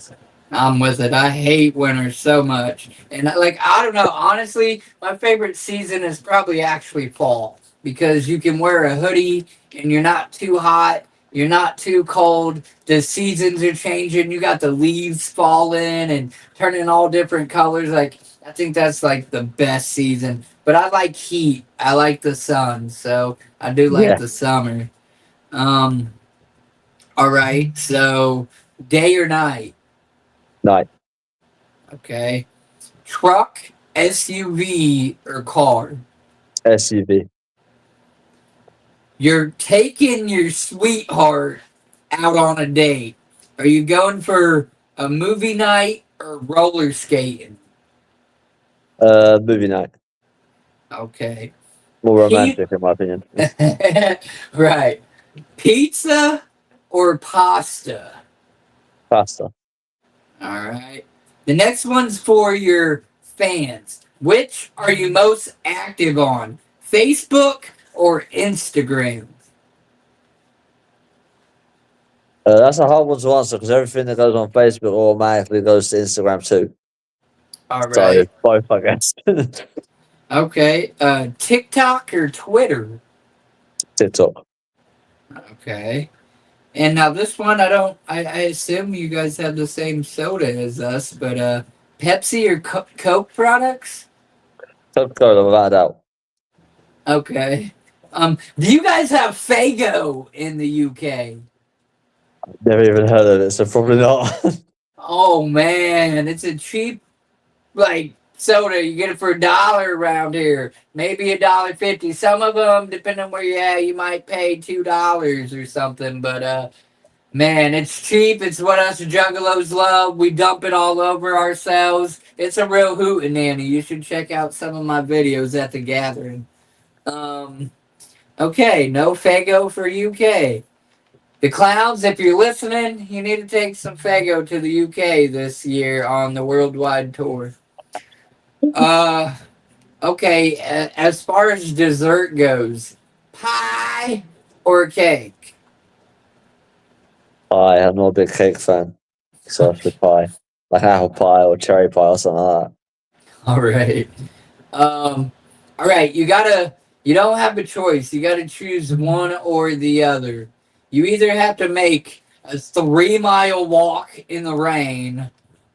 I'm with it. I hate winter so much. And like I don't know, honestly, my favorite season is probably actually fall because you can wear a hoodie and you're not too hot, you're not too cold. The seasons are changing. You got the leaves falling and turning all different colors. Like I think that's like the best season. But I like heat. I like the sun, so I do like Yeah, the summer. Um all right. So day or night? night. Okay. Truck, SUV, or car? SUV. You're taking your sweetheart out on a date. Are you going for a movie night or roller skating? Movie night. Okay. More Pete, romantic, in my opinion. right. Pizza or pasta? Faster. All right. The next one's for your fans. Which are you most active on? Facebook or Instagram? That's a hard one to answer because everything that goes on Facebook automatically goes to Instagram too. All So right. both, I guess. Okay. TikTok or Twitter? TikTok. Okay. And now this one, I assume you guys have the same soda as us, but Pepsi or Coke products? Coca-Cola, without a doubt. Okay. Do you guys have Fago in the UK? Never even heard of it, so probably not. Oh man, it's a cheap like soda. You get it for $1 around here, maybe $1.50. Some of them, depending on where you're at, you might pay $2 or something. But man, it's cheap. It's what us juggalos love. We dump it all over ourselves. It's a real hootenanny. You should check out some of my videos at the gathering. Um, okay, no Fago for UK. The Clowns, if you're listening, you need to take some Fago to the UK this year on the worldwide tour. Uh, okay, as far as dessert goes, pie or cake? I am not a big cake fan, so I should pie. Like apple pie or cherry pie or something like that. All right. Um, all right, you don't have a choice. You gotta choose one or the other. You either have to make a 3 mile walk in the rain,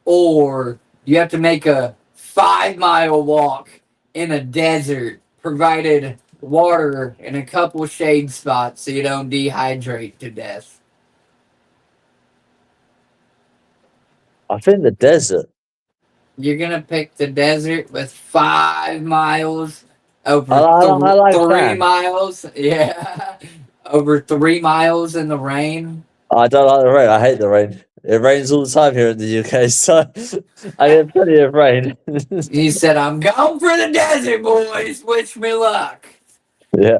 or you have to make a 5 mile walk in a desert, provided water in a couple shade spots so you don't dehydrate to death. I think the desert. You're gonna pick the desert with 5 miles over I like sand.3 miles. Yeah, over 3 miles in the rain. I don't like the rain. I hate the rain. It rains all the time here in the UK, so I get plenty of rain. He said, "I'm going for the desert, boys. Wish me luck." Yeah.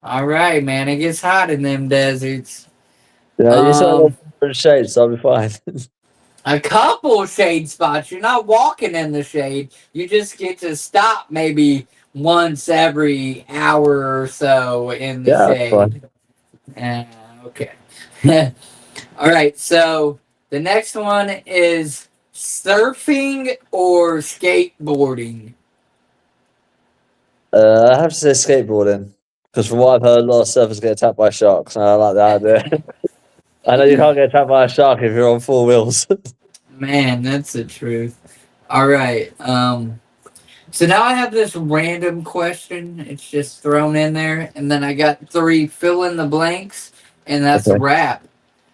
All right, man. It gets hot in them deserts. Yeah, you said Um, different shades, so I'll be fine. a couple shade spots. You're not walking in the shade. You just get to stop maybe once every hour or so in the Yeah, that's fine. shade. Okay. All right. So the next one is surfing or skateboarding. I have to say skateboarding because from what I've heard, a lot of surfers get attacked by sharks, and I like that idea. I know you can't get attacked by a shark if you're on four wheels. Man, that's the truth. All right. So now I have this random question. It's just thrown in there, and then I got three fill in the blanks, and that's a Okay. wrap.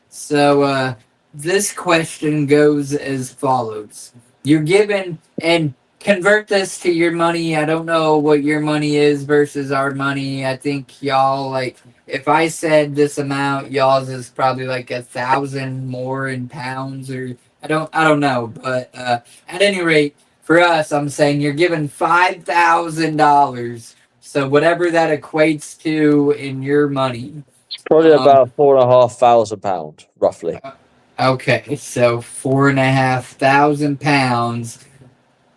So this question goes as follows. You're given, and convert this to your money. I don't know what your money is versus our money. I think y'all, like, if I said this amount, y'all's is probably like 1,000 more in pounds, or I don't know. But at any rate, for us, I'm saying you're given $5,000. So whatever that equates to in your money. Probably Um, about £4,500, roughly. Okay, so 4,500 pounds,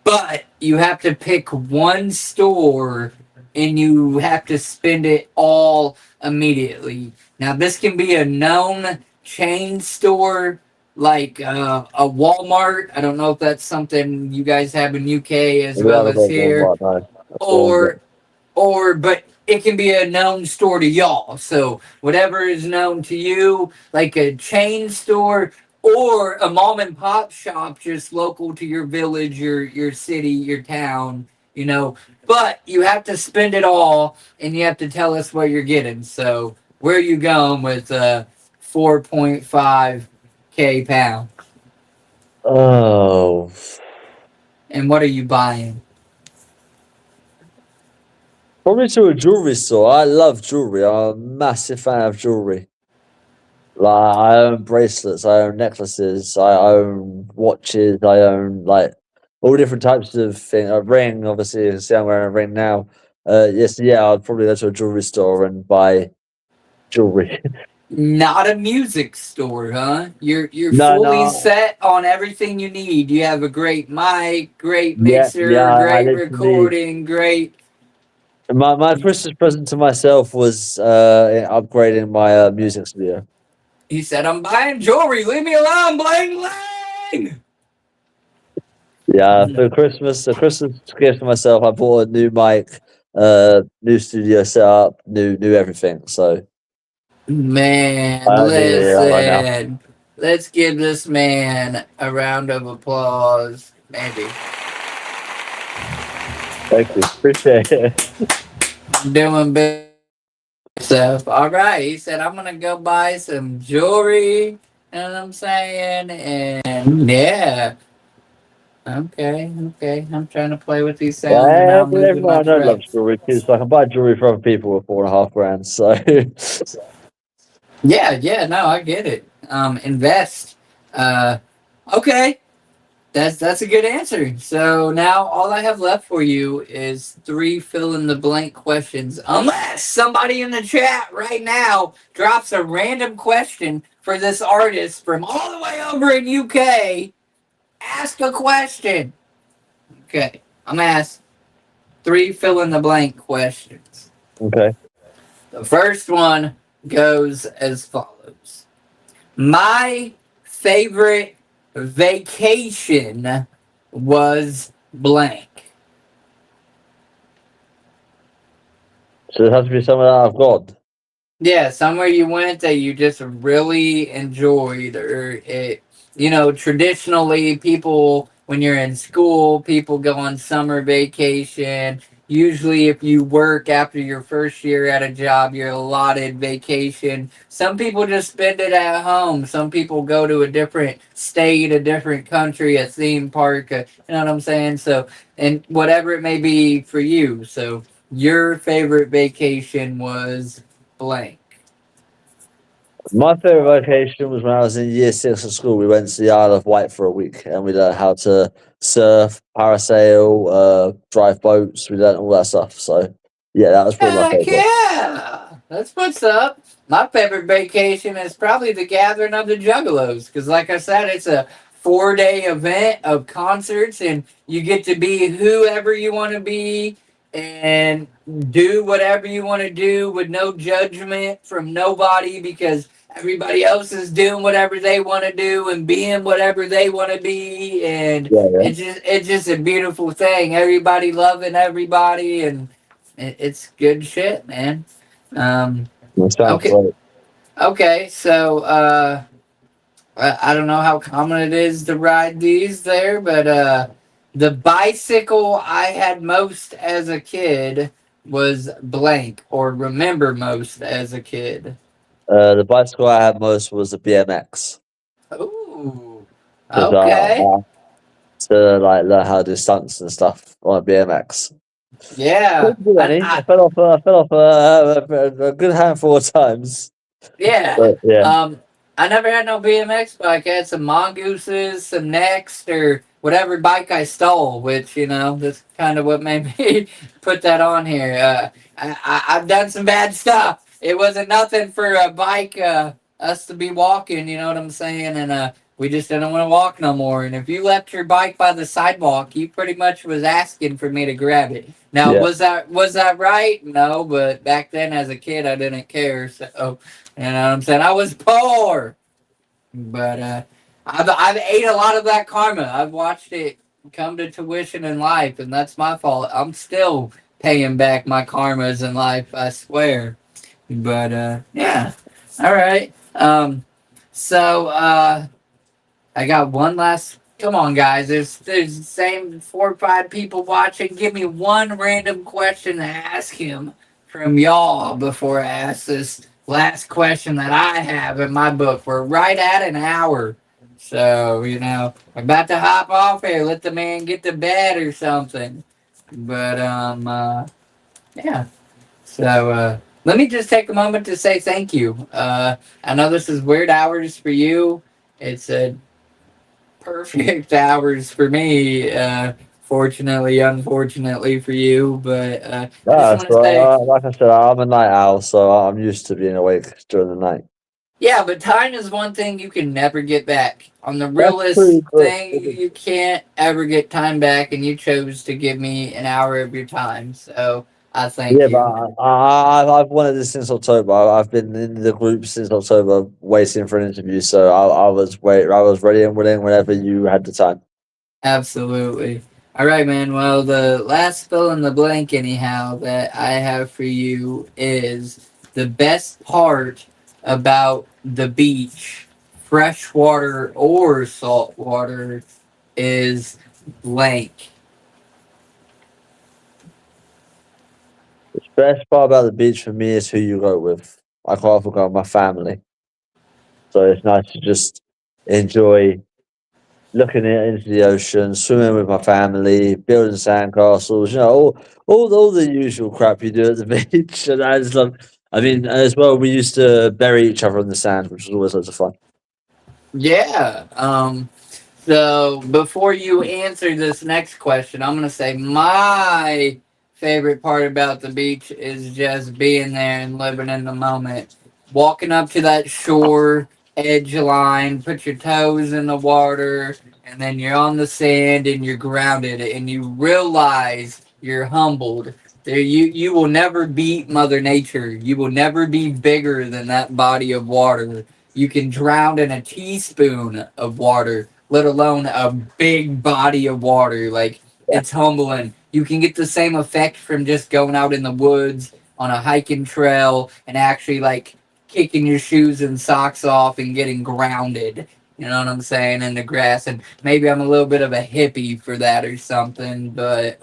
but you have to pick one store and you have to spend it all immediately. Now, this can be a known chain store like a Walmart. I don't know if that's something you guys have in UK as We well haven't as got one here, right now. That's the one bit. or but it can be a known store to y'all. So whatever is known to you, like a chain store or a mom and pop shop just local to your village, your city, your town, you know. But you have to spend it all and you have to tell us what you're getting. So where are you going with 4.5K pound? Oh, And and what are you buying? Probably to a jewelry store. I love jewelry. I'm a massive fan of jewelry. Like I own bracelets, I own necklaces, I own watches, I own like all different types of things. A ring, obviously, you can see I'm wearing a ring now. Yes, yeah, I'd probably go to a jewelry store and buy jewelry. Not a music store, huh? You're No, fully no, set on everything you need. You have a great mic, great yeah, yeah. mixer, I great literally recording, great. my Christmas present to myself was upgrading my music studio. He said, "I'm buying jewelry. Leave me alone, bling bling." Yeah, for Christmas, a Christmas gift to myself, I bought a new mic, new studio setup, new everything. So Man, I need it right now. listen. Let's give this man a round of applause. Maybe. Thank you, appreciate it. Doing big stuff. All right. He said, I'm going to go buy some jewelry. You know what I'm saying? And yeah. Okay. Okay. I'm trying to play with these sounds and now Yeah, I'm moving everyone my I know loves tracks. jewelry too, so I can buy jewelry for other people with 4.5 grand. So Yeah. Yeah. No, I get it. Invest. Uh, okay. That's a good answer. So now all I have left for you is 3 fill in the blank questions. Unless somebody in the chat right now drops a random question for this artist from all the way over in UK. Ask a question. Okay. I'm gonna ask 3 fill in the blank questions. okay. The first one goes as follows. My favorite vacation was blank. So it has to be something that I've got. Yeah, somewhere you went that you just really enjoyed, or it, traditionally people, when you're in school, people go on summer vacation. Usually, if you work after your first year at a job, you're allotted vacation. Some people just spend it at home. Some people go to a different state, a different country, a theme park, you know what I'm saying? So, and whatever it may be for you. So, your favorite vacation was blank. My favorite vacation was when I was in year 6 at school. We went to the Isle of Wight for a week, and we learned how to surf, parasail, drive boats. We learned all that stuff. So yeah, that was probably my Heck favorite. yeah! That's what's up. My favorite vacation is probably the gathering of the juggalos. Because, like I said, it's a 4-day event of concerts, and you get to be whoever you want to be and do whatever you want to do with no judgment from nobody because everybody else is doing whatever they want to do and being whatever they want to be. And Yeah, yeah. it's just a beautiful thing. Everybody loving everybody, and it's good shit, man. Um, That sounds okay, great. okay. So I don't know how common it is to ride these there, but the bicycle I had most as a kid was blank, or remember most as a kid. The bicycle I had most was a BMX Ooh, because okay, to like learn how to do stunts and stuff on a BMX. yeah, Couldn't do and any. I I fell off. I fell off a good handful of times. yeah. But yeah, I never had no BMX bike. I had some Mongooses, some Next, or whatever bike I stole, which, that's kind of what made me put that on here. I've done some bad stuff. It wasn't nothing for a bike, us to be walking, you know what I'm saying? And we just didn't want to walk no more. And if you left your bike by the sidewalk, you pretty much was asking for me to grab it. Now, yeah. was that right? No, but back then as a kid, I didn't care. So, you know what I'm saying? I was poor, but I've ate a lot of that karma. I've watched it come to tuition in life, and that's my fault. I'm still paying back my karmas in life. I swear. But yeah, all right. So I got one last. Come on, guys. There's the same 4 or 5 people watching. Give me one random question to ask him from y'all before I ask this last question that I have in my book. We're right at an hour, So, I'm about to hop off here. Let the man get to bed or something. But, yeah. So, let me just take a moment to say thank you. I know this is weird hours for you. It's perfect hours for me. Fortunately, unfortunately for you. But, I just Yeah, want to so say, like I said, I'm a night owl, so I'm used to being awake during the night. yeah, but time is one thing you can never get back. On the That's realest true, but thing, you can't ever get time back, and you chose to give me an hour of your time. So I thank yeah, but you. I've wanted this since October. I've been in the group since October, waiting for an interview. So I was ready and willing whenever you had the time. Absolutely. All right, man. Well, the last fill in the blank, anyhow, that I have for you is the best part about the beach, freshwater or saltwater, is blank. The best part about the beach for me is who you go with. I quite often go with my family, so it's nice to just enjoy looking into the ocean, swimming with my family, building sandcastles, all the usual crap you do at the beach. And I just love. I mean, as well, we used to bury each other in the sand, which was always loads of fun. Yeah. So before you answer this next question, I'm gonna say my favorite part about the beach is just being there and living in the moment. Walking up to that shore edge line, put your toes in the water, and then you're on the sand and you're grounded and you realize you're humbled. There you will never beat Mother Nature. You will never be bigger than that body of water. You can drown in a teaspoon of water, let alone a big body of water. Like, it's humbling. You can get the same effect from just going out in the woods on a hiking trail and actually like kicking your shoes and socks off and getting grounded. You know what I'm saying? In the grass. And maybe I'm a little bit of a hippie for that or something, but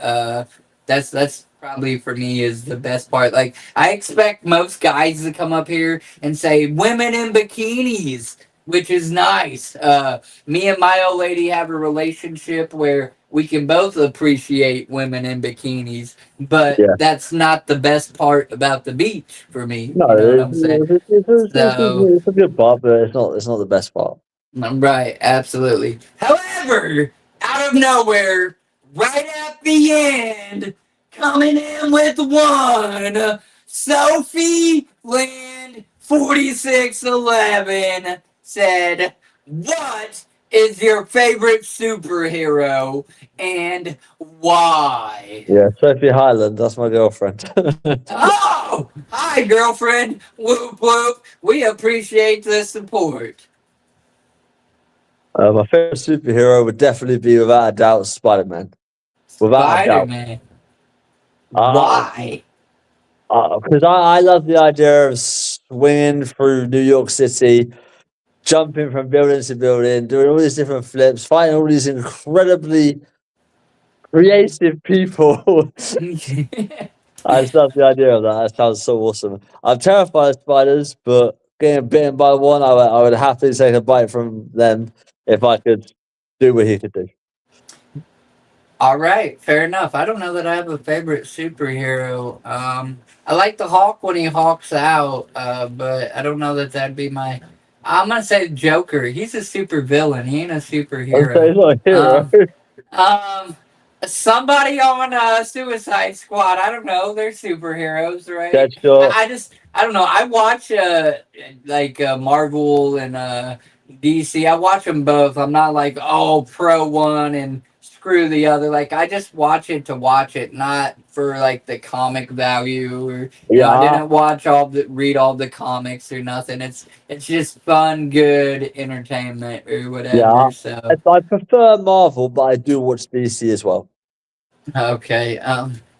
that's probably for me is the best part. Like, I expect most guys to come up here and say women in bikinis, which is nice. Me and my old lady have a relationship where we can both appreciate women in bikinis, but Yeah, that's not the best part about the beach for me. no, You know what I'm saying? So, it's a good part, but it's not the best part. right, absolutely. However, out of nowhere, right at the end, coming in with one, Sophie Land 4611 said, "What is your favorite superhero and why?" Yeah, Sophie Highland, that's my girlfriend. Oh, hi, girlfriend. Whoop whoop. We appreciate the support. My favorite superhero would definitely be, without a doubt, Spider Man. Without a Spider doubt. Man. Uh, Why? Because I love the idea of swinging through New York City, jumping from building to building, doing all these different flips, fighting all these incredibly creative people. I just love the idea of that. That sounds so awesome. I'm terrified of spiders, but getting bitten by one, I would happily take a bite from them if I could do what he could do. All right, fair enough. I don't know that I have a favorite superhero. I like the Hawk when he hawks out, but I don't know that that'd be my. I'm gonna say Joker. He's a super villain. He ain't a I'm saying superhero. he's not a hero. Um, um, somebody on Suicide Squad. I don't know. They're superheroes, right? Deadshot. I don't know. I watch like Marvel and DC. I watch them both. I'm not like pro one and screw the other. Like, I just watch it to watch it, not for like the comic value or I Yeah, didn't read all the comics or nothing. It's just fun, good entertainment or yeah. whatever. So I prefer Marvel, but I do watch DC as well. okay.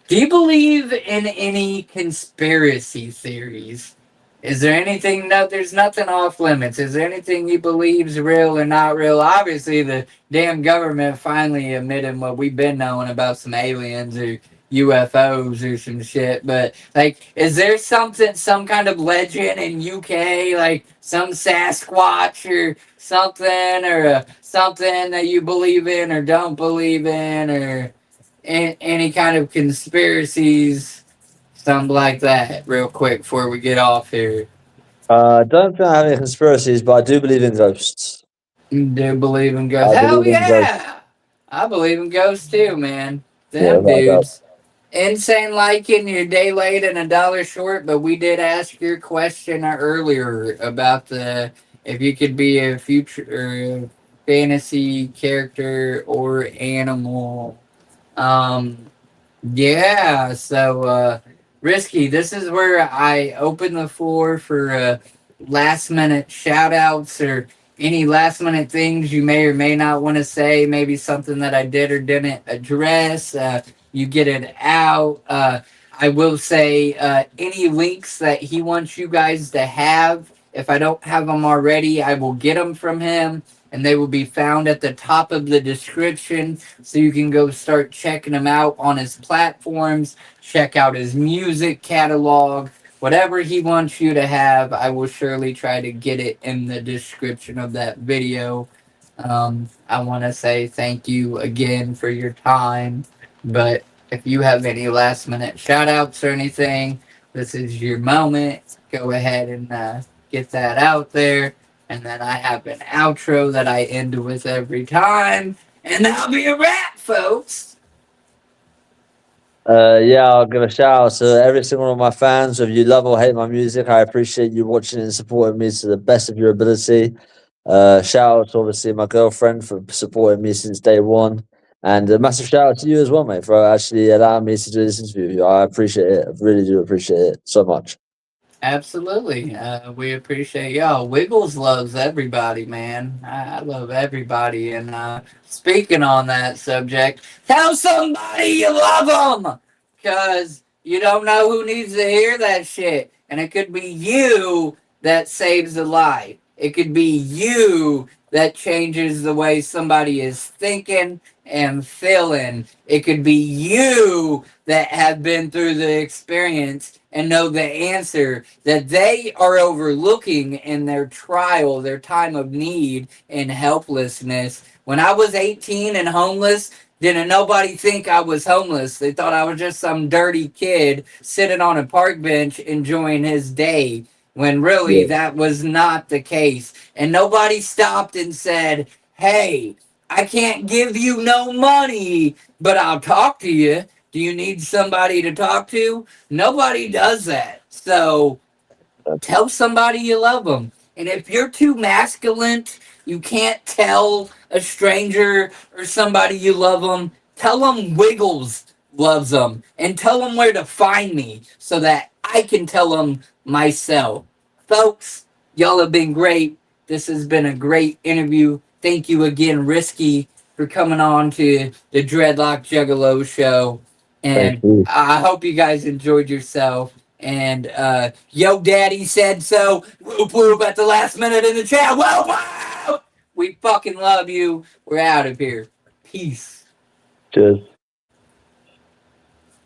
Do you believe in any conspiracy theories? Is there anything? No, there's nothing off limits. Is there anything you believe's real or not real? Obviously, the damn government finally admitted what we've been knowing about some aliens or UFOs or some shit. But like, is there something, some kind of legend in UK, like some Sasquatch or something, or something that you believe in or don't believe in, or any kind of conspiracies, something like that? Real quick before we get off here. I don't think I have any conspiracies, but I do believe in ghosts. You do believe in ghosts? I Hell believe in ghosts. yeah! I believe in ghosts too, man. Yeah, Them without a doubt. dudes. Insane liking, you're a day late and a dollar short, but we did ask your question earlier about the if you could be a future fantasy character or animal. Um, yeah, so Risky, this is where I open the floor for last minute shout outs or any last minute things you may or may not want to say, maybe something that I did or didn't address. You get it out. I will say any links that he wants you guys to have. If I don't have them already, I will get them from him and they will be found at the top of the description so you can go start checking him out on his platforms, check out his music catalog, whatever he wants you to have. I will surely try to get it in the description of that video. I want to say thank you again for your time, but if you have any last minute shout outs or anything, this is your moment. Go ahead and get that out there. And then I have an outro that I end with every time. And that'll be a wrap, folks. Yeah, I'll give a shout out to every single one of my fans. If you love or hate my music, I appreciate you watching and supporting me to the best of your ability. Shout out to obviously my girlfriend for supporting me since day one. And a massive shout out to you as well, mate, for actually allowing me to do this interview with you. I appreciate it. I really do appreciate it so much. Absolutely. We appreciate y'all. Wiggles loves everybody, man. I love everybody. And speaking on that subject, tell somebody you love them because you don't know who needs to hear that shit. And it could be you that saves a life, it could be you that changes the way somebody is thinking and feeling. It could be you that have been through the experience and know the answer that they are overlooking in their trial, their time of need and helplessness. When I was 18 and homeless, didn't nobody think I was homeless. They thought I was just some dirty kid sitting on a park bench enjoying his day, when really Yeah. that was not the case. And nobody stopped and said, hey, I can't give you no money, but I'll talk to you. Do you need somebody to talk to? Nobody does that. So tell somebody you love them. And if you're too masculine, you can't tell a stranger or somebody you love them, tell them Wiggles loves them and tell them where to find me so that I can tell them myself. Folks, y'all have been great. This has been a great interview. Thank you again, Risky, for coming on to the Dreadlockjuggalo show. Thank And you. I hope you guys enjoyed yourself. And Yo Daddy said so. Whoop whoop at the last minute in the chat. Whoa, whoa! We fucking love you. We're out of here. Peace. Cheers.